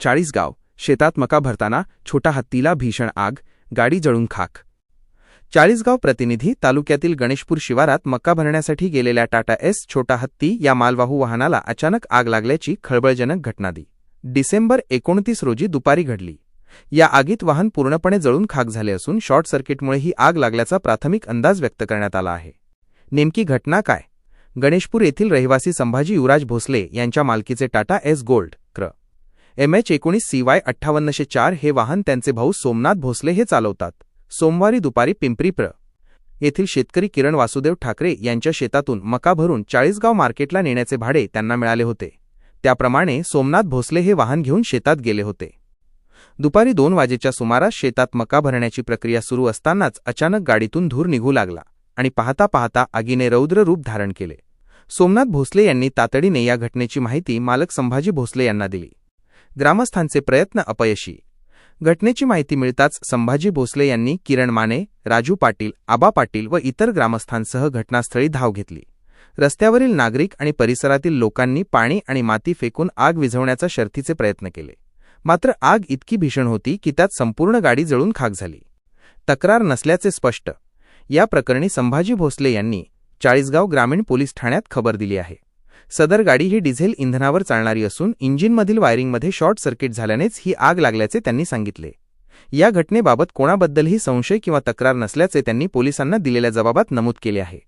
चाळीसगाव शेतात मका भरताना छोटा हत्तीला भीषण आग, गाडी जळून खाक। चाळीसगाव प्रतिनिधी तालुक्यातील गणेशपूर शिवारात मका भरण्यासाठी गेलेल्या टाटा एस छोटा हत्ती या मालवाहू वाहनाला अचानक आग लागल्याची खळबळजनक घटना डिसेंबर 29 रोजी दुपारी घडली। या आगीत वाहन पूर्णपणे जळून खाक झाले असून शॉर्ट सर्किटमुळे ही आग लागल्याचा प्राथमिक अंदाज व्यक्त करण्यात आला आहे। नेमकी घटना काय? गणेशपूर येथील रहिवासी संभाजी युवराज भोसले यांच्या मालकीचे टाटा एस गोल्ड क्र MH19 CY 5804 हे वाहन त्यांचे भाऊ सोमनाथ भोसले हे चालवतात। सोमवारी दुपारी पिंपरी प्र येथील शेतकरी किरण वासुदेव ठाकरे यांच्या शेतातून मका भरून चाळीसगाव मार्केटला नेण्याचे भाडे त्यांना मिळाले होते। त्याप्रमाणे सोमनाथ भोसले हे वाहन घेऊन शेतात गेले होते। दुपारी 2 वाजेच्या सुमारास शेतात मका भरण्याची प्रक्रिया सुरू असतानाच अचानक गाडीतून धूर निघू लागला आणि पाहता पाहता आगीने रौद्र रूप धारण केले। सोमनाथ भोसले यांनी तातडीने या घटनेची माहिती मालक संभाजी भोसले यांना दिली। ग्रामस्थांचे प्रयत्न अपयशी। घटनेची माहिती मिळताच संभाजी भोसले यांनी किरण माने, राजू पाटील, आबा पाटील व इतर ग्रामस्थांसह घटनास्थळी धाव घेतली। रस्त्यावरील नागरिक आणि परिसरातील लोकांनी पाणी आणि माती फेकून आग विझवण्याचा शर्थीचे प्रयत्न केले, मात्र आग इतकी भीषण होती की त्यात संपूर्ण गाडी जळून खाक झाली। तक्रार नसल्याचे स्पष्ट। या प्रकरणी संभाजी भोसले यांनी चाळीसगाव ग्रामीण पोलीस ठाण्यात खबर दिली आहे। सदर गाडी ही डिझेल इंधनावर चालणारी असून इंजिनमधील वायरिंगमध्ये शॉर्ट सर्किट झाल्यानेच ही आग लागल्याचे त्यांनी सांगितले। या घटनेबाबत कोणाबद्दलही संशय किंवा तक्रार नसल्याचे त्यांनी पोलिसांना दिलेल्या जबाबात नमूद केले आहे।